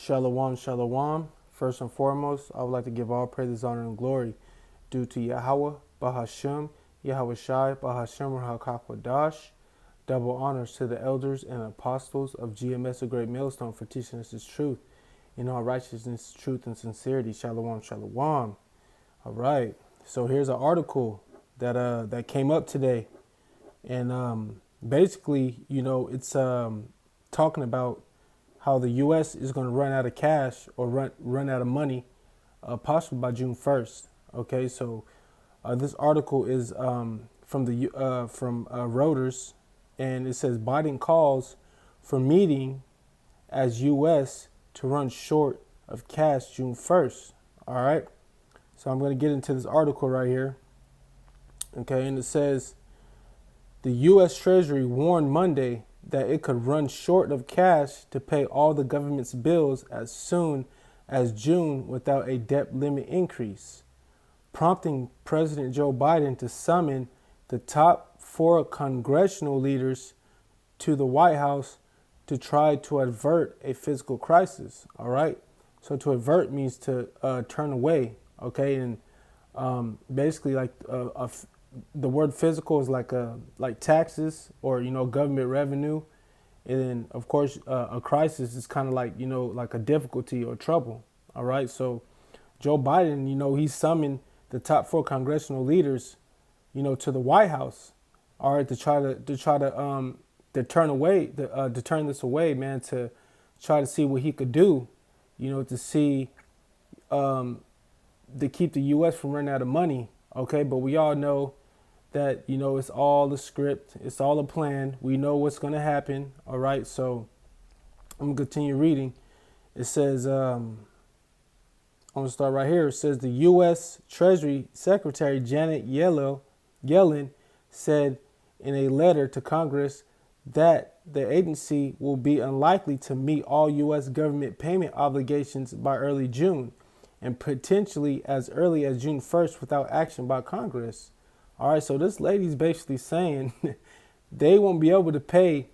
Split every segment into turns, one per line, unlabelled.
Shalom, shalom. First and foremost, I would like to give all praises, honor, and glory due to Yahweh, Bahashem, Yahweh Shai, Bahashem, Rahakakwadash. Double honors to the elders and apostles of GMS, a great millstone, for teaching us His truth in all righteousness, truth, and sincerity. Shalom, shalom. All right. So here's an article that came up today, and basically, it's talking about how the U.S. is going to run out of cash or run out of money, possibly by June 1st. Okay, so this article is from Reuters, and it says Biden calls for meeting as U.S. to run short of cash June 1st. All right, so I'm going to get into this article right here. Okay, and it says the U.S. Treasury warned Monday that it could run short of cash to pay all the government's bills as soon as June without a debt limit increase, prompting President Joe Biden to summon the top 4 congressional leaders to the White House to try to avert a fiscal crisis. All right. So to avert means to turn away. Okay. And basically, like the word fiscal is like taxes or government revenue, and then of course a crisis is kind of like like a difficulty or trouble. All right, so Joe Biden, he summoned the top 4 congressional leaders, to the White House, all right, to try to turn away to turn this away, man, to try to see what he could do, to see to keep the U.S. from running out of money. Okay, but we all know that it's all a script, it's all a plan. We know what's going to happen. All right, so I'm gonna continue reading. It says I'm gonna start right here. It says the U.S. Treasury Secretary Janet Yellen said in a letter to Congress that the agency will be unlikely to meet all U.S. government payment obligations by early June, and potentially as early as June 1st without action by Congress. All right, so this lady's basically saying they won't be able to pay,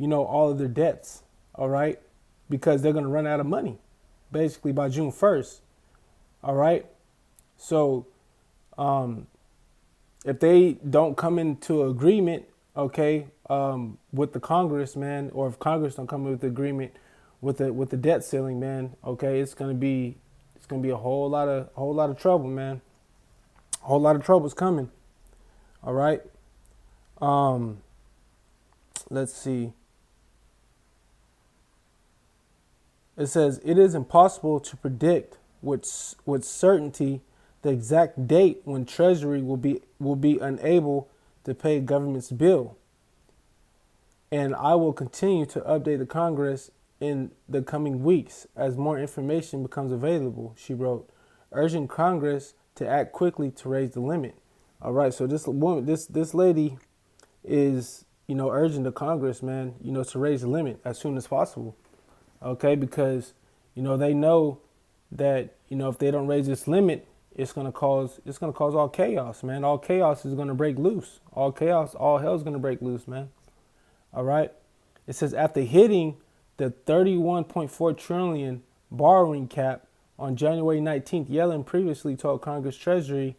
all of their debts, all right, because they're going to run out of money, basically by June 1st, all right? So if they don't come into agreement, okay, with the Congress, man, or if Congress don't come into agreement with the debt ceiling, man, okay, it's gonna be a whole lot of trouble, man. A whole lot of trouble's coming. All right. Let's see. It says it is impossible to predict with certainty the exact date when Treasury will be unable to pay government's bill. And I will continue to update the Congress in the coming weeks as more information becomes available, she wrote, urging Congress to act quickly to raise the limit. All right, so this lady is, urging the Congress, man, to raise the limit as soon as possible. Okay, because, they know that, if they don't raise this limit, it's gonna cause all chaos, man. All chaos is gonna break loose. All hell's gonna break loose, man. All right. It says after hitting the 31.4 trillion borrowing cap on January 19th, Yellen previously told Congress Treasury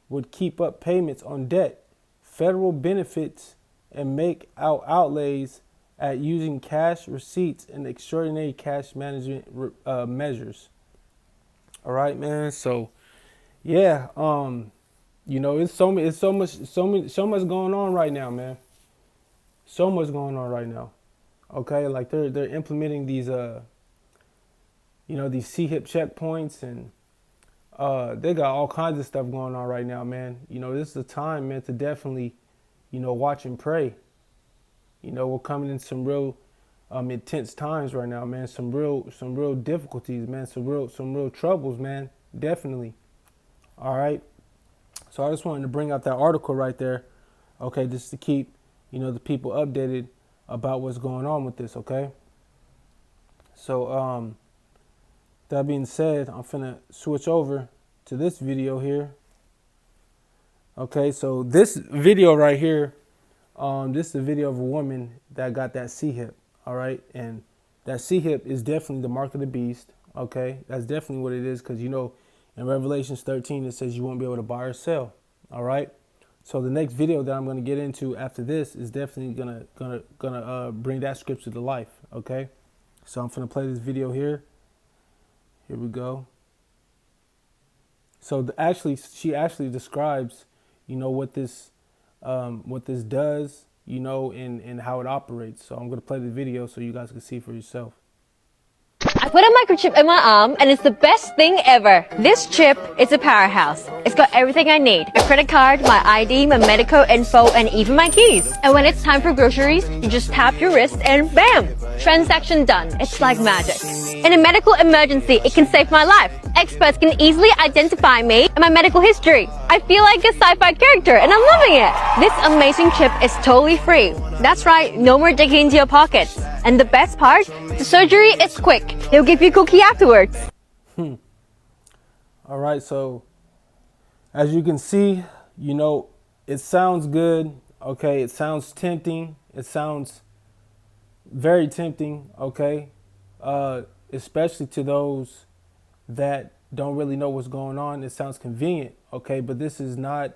would keep up payments on debt, federal benefits, and make out outlays at using cash receipts and extraordinary cash management measures. All right, man. So, yeah, it's so much going on right now, man. So much going on right now. Okay, like they're implementing these these CHIP checkpoints, and they got all kinds of stuff going on right now, man. This is a time, man, to definitely, watch and pray. We're coming in some real intense times right now, man. Some real difficulties, man. Some real troubles, man. Definitely. All right. So I just wanted to bring out that article right there. Okay, just to keep, the people updated about what's going on with this, okay? So that being said, I'm finna switch over to this video here. Okay, so this video right here, this is a video of a woman that got that CHIP, all right? And that C-hip is definitely the mark of the beast. Okay, that's definitely what it is, because in Revelations 13 it says you won't be able to buy or sell. All right. So the next video that I'm going to get into after this is definitely gonna bring that scripture to life. Okay. So I'm gonna play this video here. Here we go. So she actually describes, what this does, and how it operates. So I'm gonna play the video so you guys can see for yourself.
I put a microchip in my arm and it's the best thing ever. This chip is a powerhouse. It's got everything I need. A credit card, my ID, my medical info, and even my keys. And when it's time for groceries, you just tap your wrist and bam! Transaction done. It's like magic. In a medical emergency, it can save my life. Experts can easily identify me and my medical history. I feel like a sci-fi character and I'm loving it. This amazing chip is totally free. That's right, no more digging into your pockets. And the best part, the surgery is quick. They'll give you a cookie afterwards.
All right, so as you can see, it sounds good. Okay, it sounds tempting. It sounds very tempting. Okay, especially to those that don't really know what's going on. It sounds convenient. Okay, but this is not.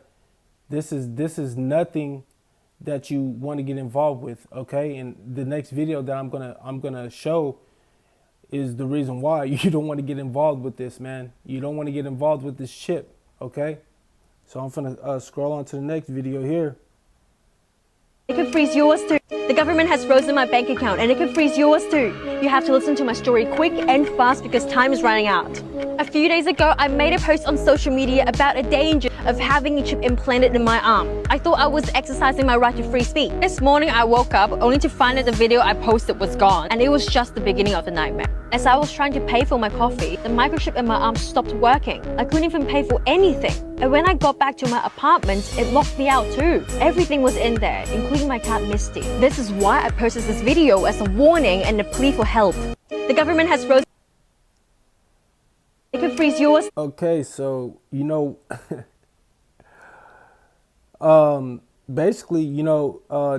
This is nothing that you want to get involved with. Okay, and the next video that I'm gonna show is the reason why you don't want to get involved with this, man. You don't want to get involved with this chip. Okay, so I'm gonna scroll on to the next video here.
It could freeze yours too. The government has frozen my bank account and it could freeze yours too. You have to listen to my story quick and fast because time is running out. A few days ago, I made a post on social media about a danger of having a chip implanted in my arm. I thought I was exercising my right to free speech. This morning, I woke up only to find that the video I posted was gone, and it was just the beginning of the nightmare. As I was trying to pay for my coffee, the microchip in my arm stopped working. I couldn't even pay for anything. And when I got back to my apartment, it locked me out too. Everything was in there, including my cat Misty. This is why I posted this video as a warning and a plea for help. The government has frozen. It could freeze yours.
Okay, so basically,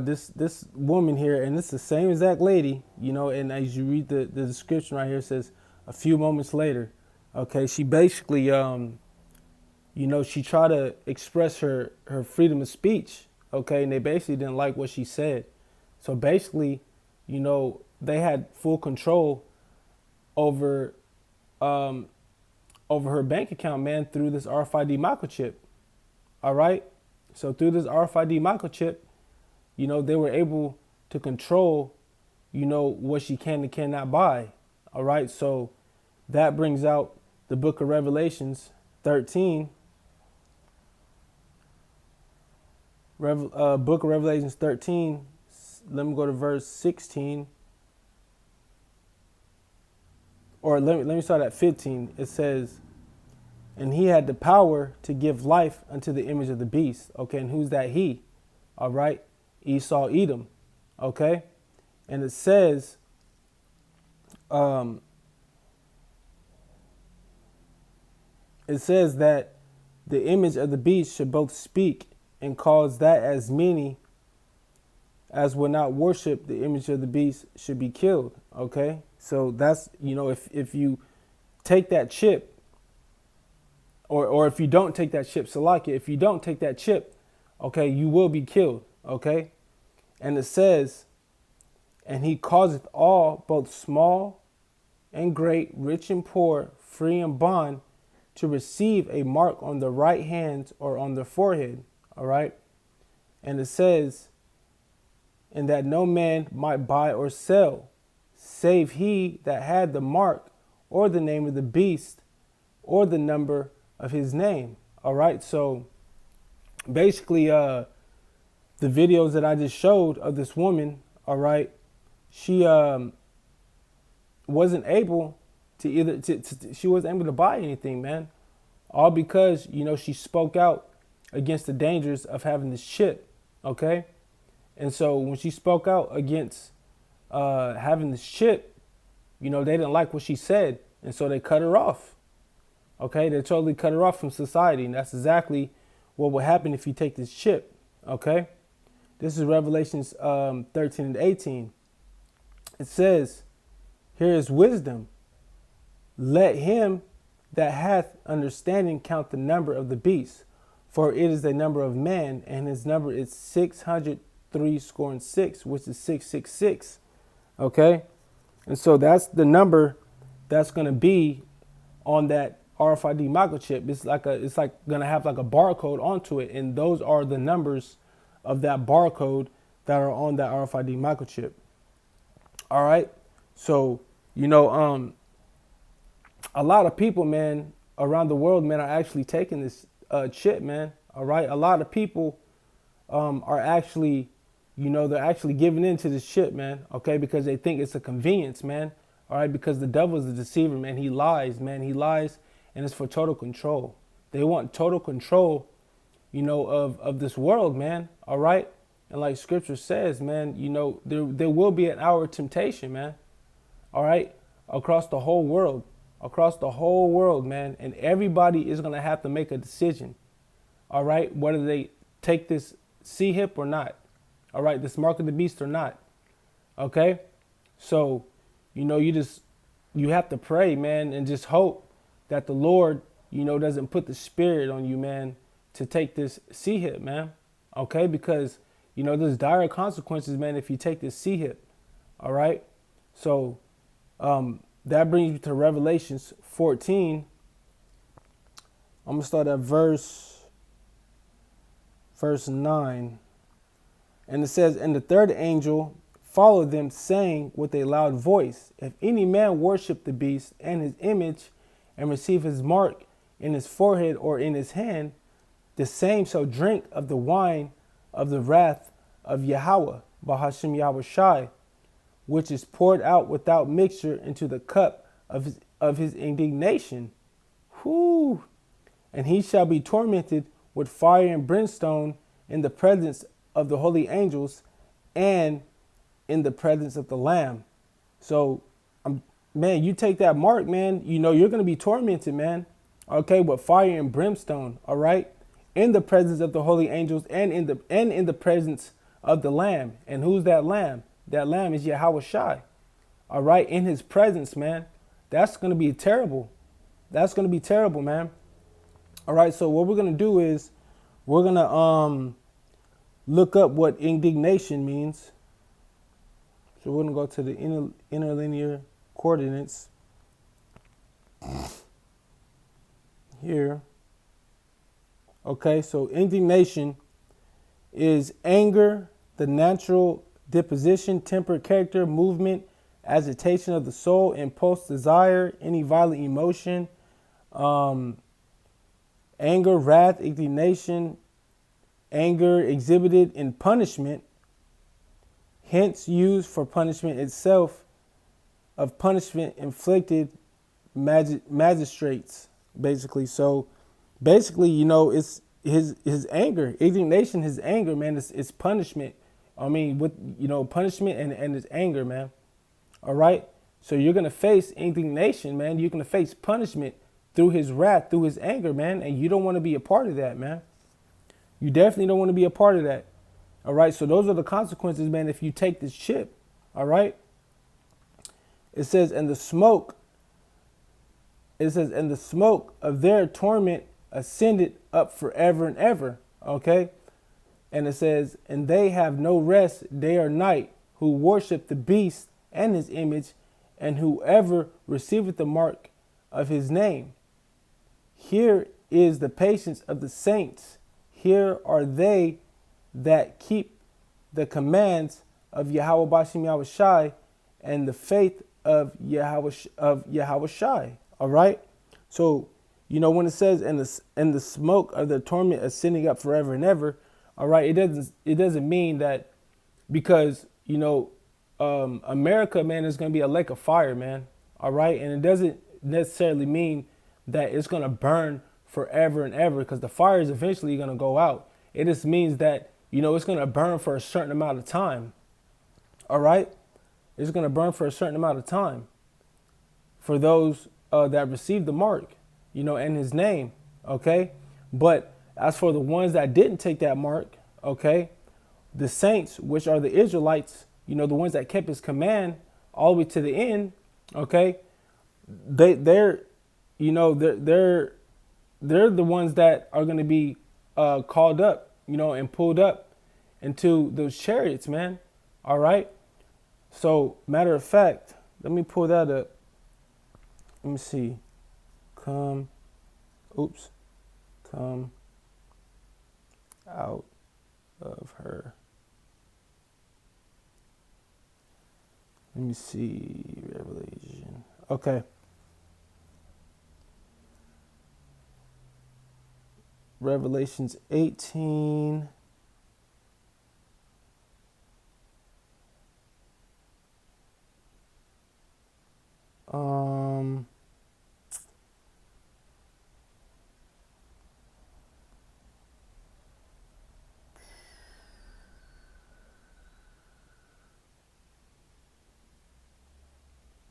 this woman here, and it's the same exact lady, and as you read the description right here, it says a few moments later. Okay, she basically she tried to express her freedom of speech. Okay, and they basically didn't like what she said. So basically, they had full control over her bank account, man, through this RFID microchip. All right. So through this RFID microchip, they were able to control, what she can and cannot buy. All right. So that brings out the book of Revelations 13. Book of Revelations 13. Let me go to verse 16. Or let me start at 15. It says, and he had the power to give life unto the image of the beast. Okay, and who's that he? All right, Esau, Edom. Okay, and it says, that the image of the beast should both speak and cause that as many as will not worship the image of the beast should be killed. Okay, so that's, if you take that chip, or if you don't take that chip, Salakia, if you don't take that chip, okay, you will be killed. Okay, and it says, and he causeth all, both small and great, rich and poor, free and bond, to receive a mark on the right hand or on the forehead. All right, and it says, and that no man might buy or sell, save he that had the mark or the name of the beast or the number of his name. All right, so basically, the videos that I just showed of this woman, all right, she wasn't able to she wasn't able to buy anything, man, all because she spoke out against the dangers of having this chip. Okay, and so when she spoke out against having this chip, they didn't like what she said, and so they cut her off. Okay, they totally cut her off from society, and that's exactly what will happen if you take this chip. Okay, this is Revelations 13 and 18. It says, Here is wisdom. Let him that hath understanding count the number of the beast, for it is the number of man, and his number is 636, which is 666. Okay? And so that's the number that's going to be on that RFID microchip. It's like going to have like a barcode onto it, and those are the numbers of that barcode that are on that RFID microchip. All right? So, a lot of people, man, around the world, man, are actually taking this chip, man. All right. A lot of people are actually, they're actually giving in to this chip, man. Okay. Because they think it's a convenience, man. All right. Because the devil is a deceiver, man. He lies, man. He lies. And it's for total control. They want total control, of this world, man. All right. And like scripture says, man, there will be an hour of temptation, man. All right. Across the whole world. Across the whole world, man. And everybody is going to have to make a decision. All right. Whether they take this C-hip or not. All right. This mark of the beast or not. Okay. So, you have to pray, man, and just hope that the Lord, doesn't put the spirit on you, man, to take this C-hip, man. Okay. Because, there's dire consequences, man, if you take this C-hip. All right. So, that brings me to Revelations 14. I'm going to start at verse 9. And it says, and the third angel followed them, saying with a loud voice, if any man worship the beast and his image and receive his mark in his forehead or in his hand, the same shall drink of the wine of the wrath of Yahweh, Bahashem Yahweh Shai, which is poured out without mixture into the cup of his indignation. Whoo! And he shall be tormented with fire and brimstone in the presence of the holy angels and in the presence of the Lamb. So, man, you take that mark, man, you're going to be tormented, man. Okay, with fire and brimstone, all right? In the presence of the holy angels and in the presence of the Lamb. And who's that Lamb? That Lamb is Yahweh Shai. All right. In his presence, man. That's going to be terrible. That's going to be terrible, man. All right. So what we're going to do is we're going to look up what indignation means. So we're going to go to the interlinear coordinates here. Okay. So indignation is anger, the natural disposition, temper, character, movement, agitation of the soul, impulse, desire, any violent emotion, anger, wrath, indignation, anger exhibited in punishment, hence used for punishment itself, of punishment inflicted magistrates, basically. So basically, it's his anger, indignation, his anger, man, it's punishment. I mean, with, punishment and his anger, man. All right. So you're going to face indignation, man. You're going to face punishment through his wrath, through his anger, man. And you don't want to be a part of that, man. You definitely don't want to be a part of that. All right. So those are the consequences, man, if you take this chip. All right. It says, and the smoke of their torment ascended up forever and ever. Okay. And it says, and they have no rest day or night, who worship the beast and his image, and whoever receiveth the mark of his name. Here is the patience of the saints. Here are they that keep the commands of Yahweh Bashem Yahweh Shai and the faith of Yahweh Shai. All right. So, when it says, and the smoke of the torment ascending up forever and ever. All right, it doesn't mean that because, America, man, is going to be a lake of fire, man. All right. And it doesn't necessarily mean that it's going to burn forever and ever, because the fire is eventually going to go out. It just means that, it's going to burn for a certain amount of time. All right. It's going to burn for a certain amount of time for those that receive the mark, and his name. Okay. But as for the ones that didn't take that mark, okay, the saints, which are the Israelites, the ones that kept his command all the way to the end, Okay, they're you know they're the ones that are going to be called up, and pulled up into those chariots, man. All right. So matter of fact, let me pull that up. Let me see. Come, oops, come out of her. Let me see. Revelation. Okay. Revelations 18. Um,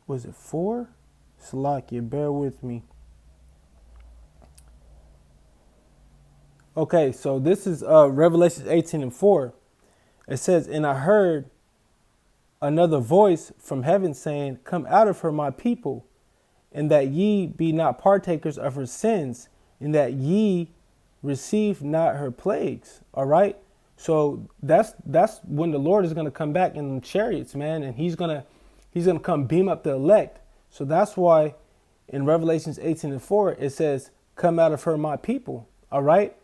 was it 4? Salakia, bear with me. Okay, so this is Revelation 18 and 4. It says, and I heard another voice from heaven saying, come out of her, my people, and that ye be not partakers of her sins, and that ye receive not her plagues. All right. So that's when the Lord is going to come back in the chariots, man, and he's gonna come beam up the elect. So that's why in Revelations 18 and 4 it says, come out of her, my people. All right.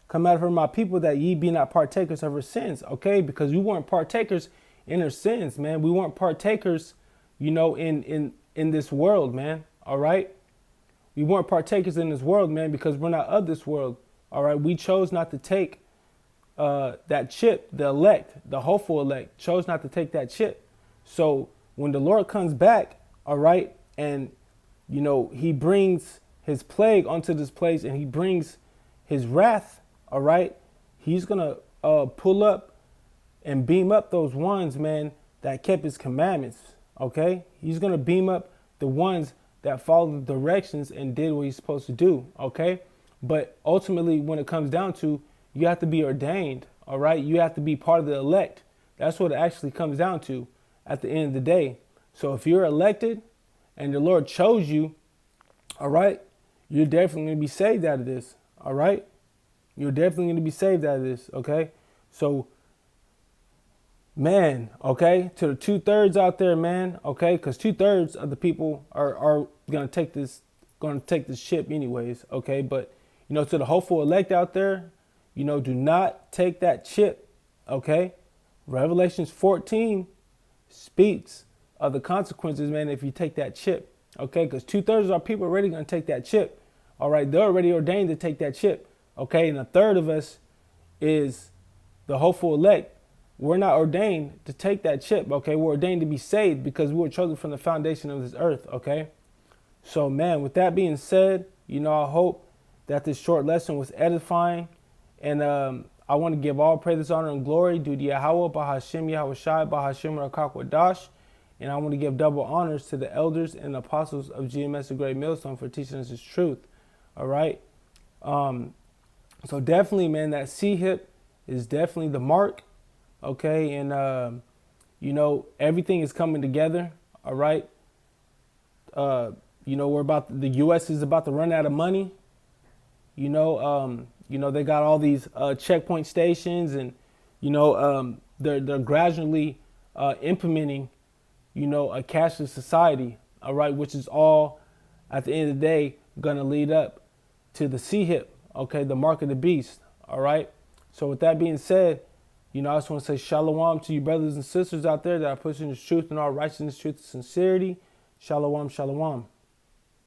Come out of her, my people, that ye be not partakers of her sins. Okay, because we weren't partakers in her sins, man. We weren't partakers, in this world, man. All right. We weren't partakers in this world, man, because we're not of this world. All right. We chose not to take that chip, the elect, the hopeful elect, chose not to take that chip. So when the Lord comes back, all right, and, he brings his plague onto this place and he brings his wrath, all right, he's going to pull up and beam up those ones, man, that kept his commandments. Okay, he's going to beam up the ones that followed the directions and did what he's supposed to do. Okay, but ultimately, when it comes down to, you have to be ordained. All right, you have to be part of the elect. That's what it actually comes down to at the end of the day. So if you're elected and the Lord chose you, all right, you're definitely going to be saved out of this. All right, you're definitely going to be saved out of this. Okay, so man, okay, to the 2/3 out there, man, okay, because 2/3 of the people are gonna take this ship anyways, okay. But to the hopeful elect out there, do not take that chip, okay. Revelations 14 speaks of the consequences, man, if you take that chip, okay, because 2/3 of our people are already gonna take that chip. All right, they're already ordained to take that chip, okay, and a third of us is the hopeful elect. We're not ordained to take that chip, okay? We're ordained to be saved because we were chosen from the foundation of this earth, okay? So, man, with that being said, I hope that this short lesson was edifying. And I want to give all praise, honor, and glory due to Yahweh, Bahashem, Yahweh Shai, Bahashem, Rakakwadash. And I want to give double honors to the elders and apostles of GMS, the Great Millstone, for teaching us this truth, all right? So definitely, man, that C-hip is definitely the mark. Okay, and everything is coming together. All right. The U.S. is about to run out of money. They got all these checkpoint stations, and they're gradually implementing, a cashless society. All right, which is all at the end of the day gonna lead up to the C-hip. Okay, the mark of the beast. All right. So with that being said, I just want to say shalom to you brothers and sisters out there that are pushing this truth in all righteousness, truth, and sincerity. Shalom, shalom.